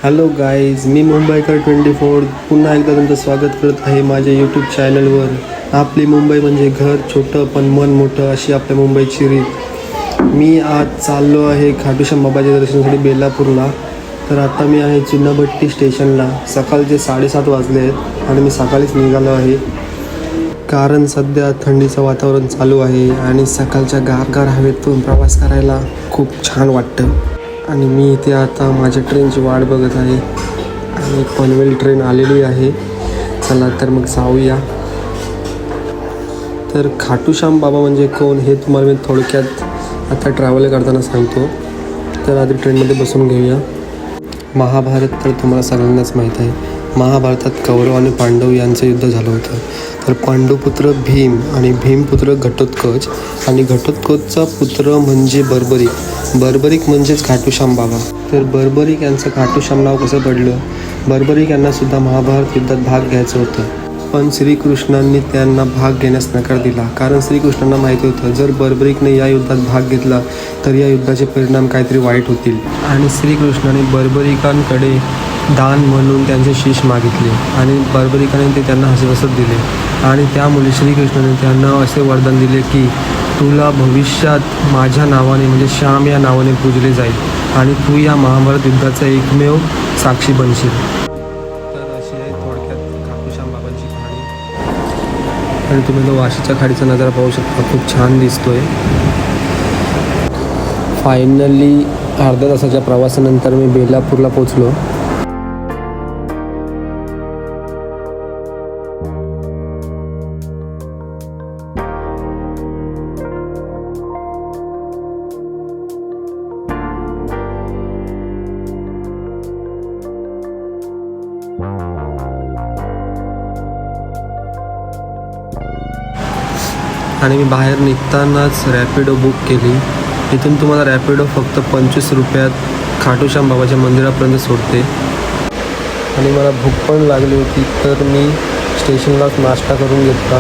Hello guys, मी मुंबईकर 24 पुन्हा एकदा तुमचं स्वागत करत आहे माझ्या यूट्यूब चॅनलवर. आपली मुंबई म्हणजे घर छोटं पण मन मोठं, अशी आपल्या मुंबईची रीत. मी आज चाललो आहे खाटूश्याम बाबाच्या दर्शनासाठी बेलापूरला. तर आता मी आहे चुनाभट्टी स्टेशनला. सकाळचे 7:30 वाजले आहेत आणि मी सकाळीच निघालो आहे, कारण सध्या थंडीचं वातावरण चालू आहे आणि सकाळच्या गारगार हवेतून प्रवास करायला खूप छान वाटतं. आणि मी इथे आता माझ्या ट्रेनची वाट बघत आहे आणि पनवेल ट्रेन आलेली आहे. चला तर मग जाऊया. तर खाटूश्याम बाबा म्हणजे कोण हे तुम्हाला मी थोडक्यात आता ट्रॅव्हल करताना सांगतो. तर आधी ट्रेनमध्ये बसून घेऊया. महाभारत तर तुम्हाला सगळ्यांनाच माहीत आहे. महाभारतात कौरव आणि पांडव यांचं युद्ध झालं होतं. तर पांडुपुत्र भीम आणि भीमपुत्र घटोत्कच आणि घटोत्कचचा पुत्र म्हणजे बर्बरिक. बर्बरिक म्हणजेच खाटूश्याम बाबा. तर बर्बरिक यांचं खाटूश्याम नाव कसं पडलं? बर्बरिक यांनासुद्धा महाभारत युद्धात भाग घ्यायचं होतं, पण श्रीकृष्णांनी त्यांना भाग घेण्यास नकार दिला. कारण श्रीकृष्णांना माहिती होतं, जर बर्बरिकने या युद्धात भाग घेतला तर या युद्धाचे परिणाम काहीतरी वाईट होतील. आणि श्रीकृष्णाने बर्बरिकांकडे दान म्हणून त्यांचे शीश मागितले आणि बर्बरिकाने ते त्यांना हसत दिले. आणि त्यामुळे श्रीकृष्णाने त्यांना असे वरदान दिले की तुला भविष्यात माझ्या नावाने म्हणजे श्याम या नावाने पूजले जाईल आणि तू या महाभारत युद्धाचा एकमेव साक्षी बनशील. तर अशी आहे थोडक्यात खाटूश्याम बाबांची कहाणी. आणि तुम्ही तो वाशीच्या खाडीचा नजारा पाहू शकता, खूप छान दिसतोय. फायनली अर्ध्या तासाच्या प्रवासानंतर मी बेलापूरला पोचलो. आणि मी बाहेर निघतानाच रॅपिडो बुक केली. इथून तुम्हाला रॅपिडो फक्त 25 रुपयात खाटूश्याम बाबाच्या मंदिरापर्यंत सोडते. आणि मला भूक पण लागली होती, तर मी स्टेशनलाच नाश्ता करून घेतला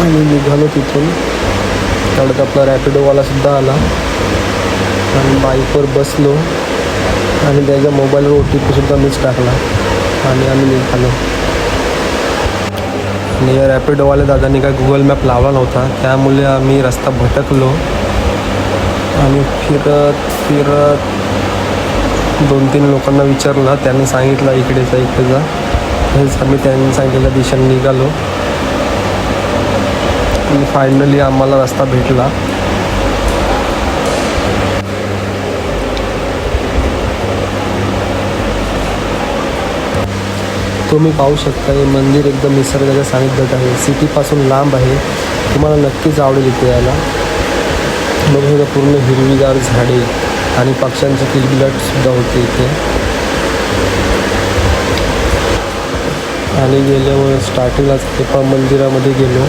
आणि निघालो तिथून. तेवढ्यात आपला रॅपिडोवालासुद्धा आला आणि बाईकवर बसलो आणि त्याच्या मोबाईलवर OTPसुद्धा मीच टाकला आणि आम्ही निघालो. आणि या रॅपिडोवाल्या दादांनी काय गुगल मॅप लावला नव्हता, त्यामुळे आम्ही रस्ता भटकलो आणि फिरत 2-3 लोकांना विचारला. त्यांनी सांगितलं इकडे जा. हेच आम्ही त्यांनी सांगितलेल्या दिशेने निघालो आणि फायनली आम्हाला रस्ता भेटला. तुम्ही पाहू शकता, हे मंदिर एकदम निसर्गाच्या सानिध्यात आहे. सिटीपासून लांब आहे. तुम्हाला नक्कीच आवडेल इथे यायला. बघू पूर्ण हिरवीगार झाडे आणि पक्ष्यांची किलबिलाटसुद्धा होते इथे. आणि गेल्यावर स्टार्टिंगलाच एका मंदिरामध्ये गेलो.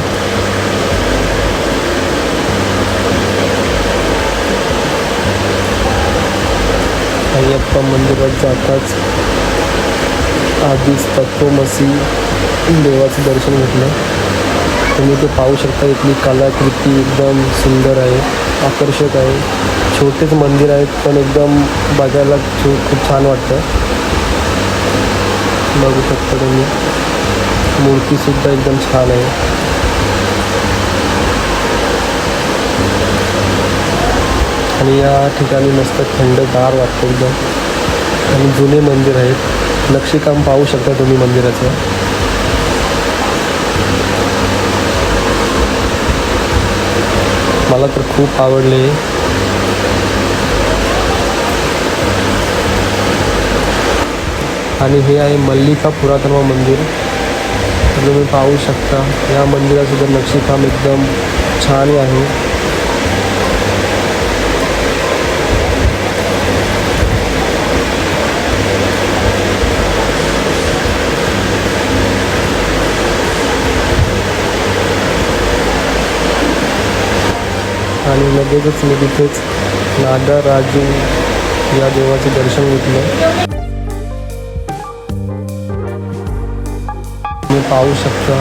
अय्यप्पा मंदिरात जाताच आधीच तत्वमसी देवाचं दर्शन घेतलं. तुम्ही ते पाहू शकता. इथली कलाकृती एकदम सुंदर आहे, आकर्षक आहे. छोटेच मंदिर आहेत पण एकदम बघायला खूप छान वाटतं. बघू शकता तुम्ही, मूर्तीसुद्धा एकदम छान आहे. आणि या ठिकाणी मस्त थंडगार वाटतं एकदम. आणि जुने मंदिर आहेत. नक्षीकाम पाहू शकता तुम्ही मंदिराचं. मला तर खूप आवडले. आणि हे आहे मल्लिका पुरातन मंदिर. तुम्ही पाहू शकता या मंदिराचं तर नक्षीकाम एकदम छान आहे. आणि लगेचच मी तिथेच नागराजू या देवाचे दर्शन घेतलं. तुम्ही पाहू शकता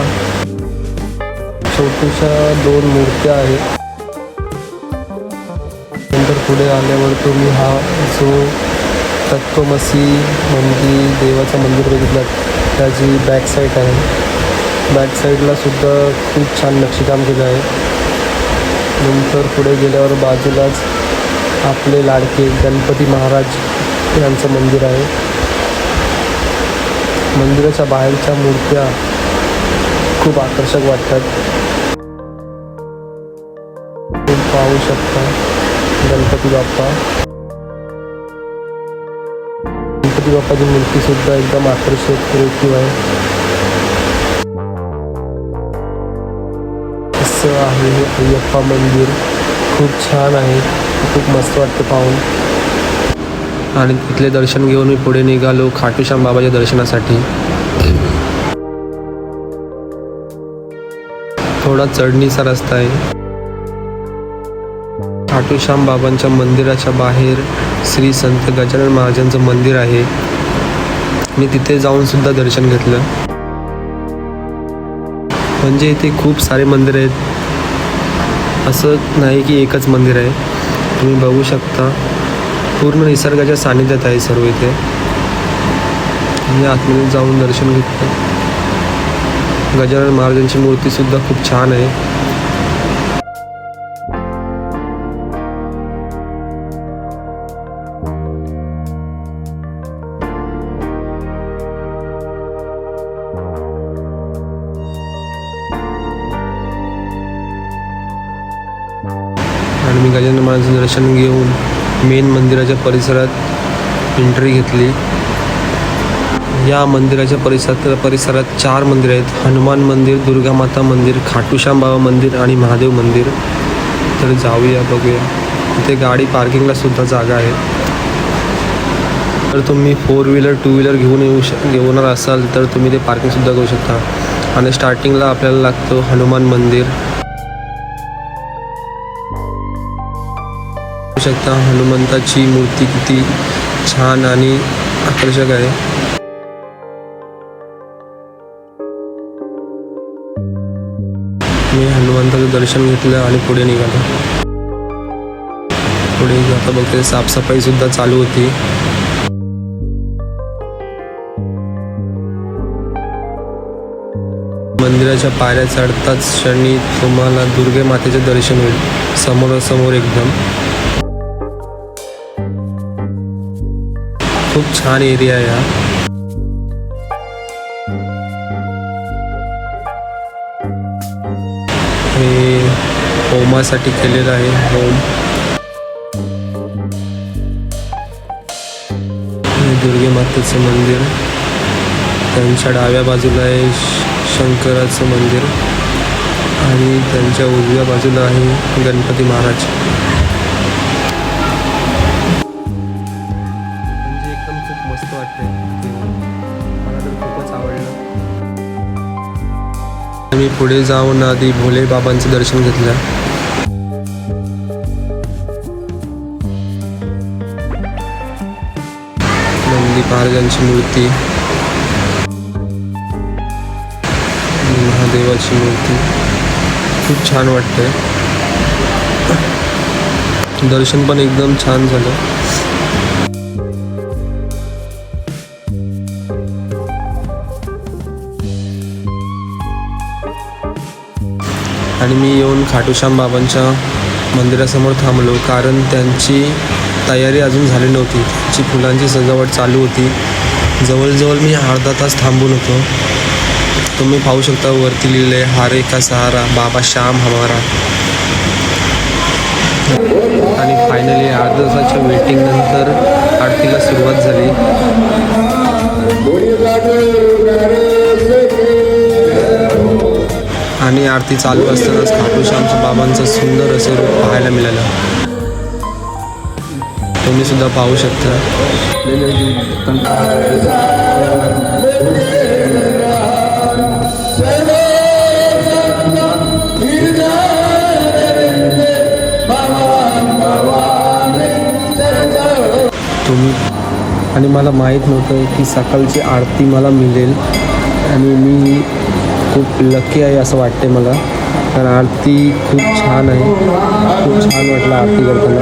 छोट्याशा 2 मूर्त्या आहेत. नंतर पुढे आल्यावर तुम्ही हा जो तत्वमसी मंदिर देवाचं मंदिर बघितलं त्याची बॅक साईड आहे. बॅक साईडला सुद्धा खूप छान नक्षीकाम केलं आहे. नंतर पुढे गेल्यावर बाजूलाच आपले लाडके गणपती महाराज यांचं मंदिर आहे. मंदिराच्या बाहेरच्या मूर्त्या खूप आकर्षक वाटतात. तुम्ही पाहू शकता गणपती बाप्पाची मूर्ती सुद्धा एकदम आकर्षक रेखीव आहे. असं आहे हे अय्यप्पा मंदिर. खूप छान आहे, खूप मस्त वाटतं पाहून. आणि तिथले दर्शन घेऊन मी पुढे निघालो खाटूश्याम बाबाच्या दर्शनासाठी. थोडा चढणीचा रस्ता आहे. खाटूश्याम बाबांच्या मंदिराच्या बाहेर श्री संत गजानन महाराजांचं मंदिर आहे. मी तिथे जाऊन सुद्धा दर्शन घेतलं. म्हणजे इथे खूप सारे मंदिर आहेत, असं नाही की एकच मंदिर आहे. तुम्ही बघू शकता पूर्ण निसर्गाच्या सानिध्यात आहे सर्व इथे. मी आतमध्ये जाऊन दर्शन घेतलं. गजानन महाराजांची मूर्ती सुद्धा खूप छान आहे. आणि मी गजानन महाराजांचं दर्शन घेऊन मेन मंदिराच्या परिसरात एंट्री घेतली. या मंदिराच्या परिसरात 4 मंदिर आहेत. हनुमान मंदिर, दुर्गा माता मंदिर, खाटूश्याम बाबा मंदिर आणि महादेव मंदिर. तर जाऊया, बघूया. इथे गाडी पार्किंगला सुद्धा जागा आहे. तर तुम्ही 4 व्हीलर 2 व्हीलर घेऊन असाल तर तुम्ही ते पार्किंगसुद्धा करू शकता. आणि स्टार्टिंगला आपल्याला लागतं हनुमान मंदिर. बघू शकता हनुमंताची मूर्ती किती छान आणि आकर्षक आहे. मी हनुमंताचं दर्शन घेतलं आणि पुढे निघालो. पुढे आता बघते साफसफाई सुद्धा चालू होती. मंदिराच्या पायऱ्या चढताच क्षणी तुम्हाला दुर्गे मातेचे दर्शन होईल समोरासमोर एकदम. खूप छान एरिया आहे हा. हे होमासाठी केलेलं आहे होम. दुर्गे मातेचं मंदिर. त्यांच्या डाव्या बाजूला आहे शंकराचं मंदिर आणि त्यांच्या उजव्या बाजूला आहे गणपती महाराज. म्हणजे एकदम खूप मस्त वाटतंय. मला तर खूपच आवडलं. मी पुढे जाऊन आधी भोले बाबांचं दर्शन घेतलं. नंदी महाराजांची मूर्ती, महादेवाची मूर्ती. खूप छान वाटतंय. दर्शन पण एकदम छान झालं. आणि मी येऊन खाटूश्याम बाबांच्या मंदिरासमोर थांबलो कारण त्यांची तयारी अजून झाली नव्हती. त्यांची फुलांची सजावट चालू होती. जवळजवळ मी अर्धा तास थांबून होतो. तुम्ही पाहू शकता वरती लिहिलंय हारे का सहारा बाबा श्याम हमारा. आणि फायनली अर्ध्या तासाच्या वेटिंग नंतर आरतीला सुरुवात झाली. आणि आरती चालू असतानाच खाटूश्याम बाबांचं सुंदर असं रूप पाहायला मिळालं. तुम्ही सुद्धा पाहू शकता. तुम्ही आणि मला माहीत नव्हतं की सकाळची आरती मला मिळेल आणि मी खूप लकी आहे असं वाटते मला. तर आरती खूप छान आहे, खूप छान वाटलं आरती करताना.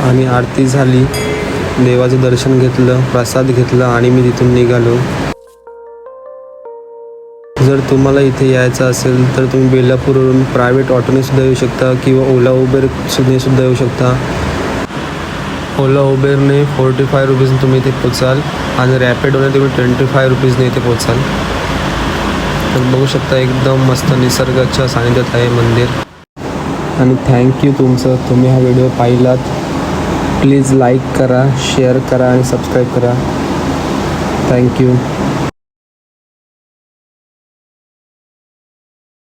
आणि आरती झाली, देवाचं दर्शन घेतलं, प्रसाद घेतला आणि मी तिथून निघालो. जर तुम्हाला इथे यायचं असेल तर तुम्ही बेलापूरवरून प्रायव्हेट ऑटोने सुद्धा येऊ शकता किंवा ओला उबेरने सुद्धा येऊ शकता. ओला उबेरने 45 रुपीजने तुम्ही इथे पोचाल आणि रॅपिडोने तुम्ही 25 रुपीजने इथे पोचाल. तर बघू शकता एकदम मस्त निसर्गाच्या सानिध्यात आहे मंदिर. आणि थँक्यू तुमचं, तुम्ही हा व्हिडिओ पाहिलात. प्लीज लाईक करा, शेअर करा आणि सबस्क्राईब करा. थँक्यू.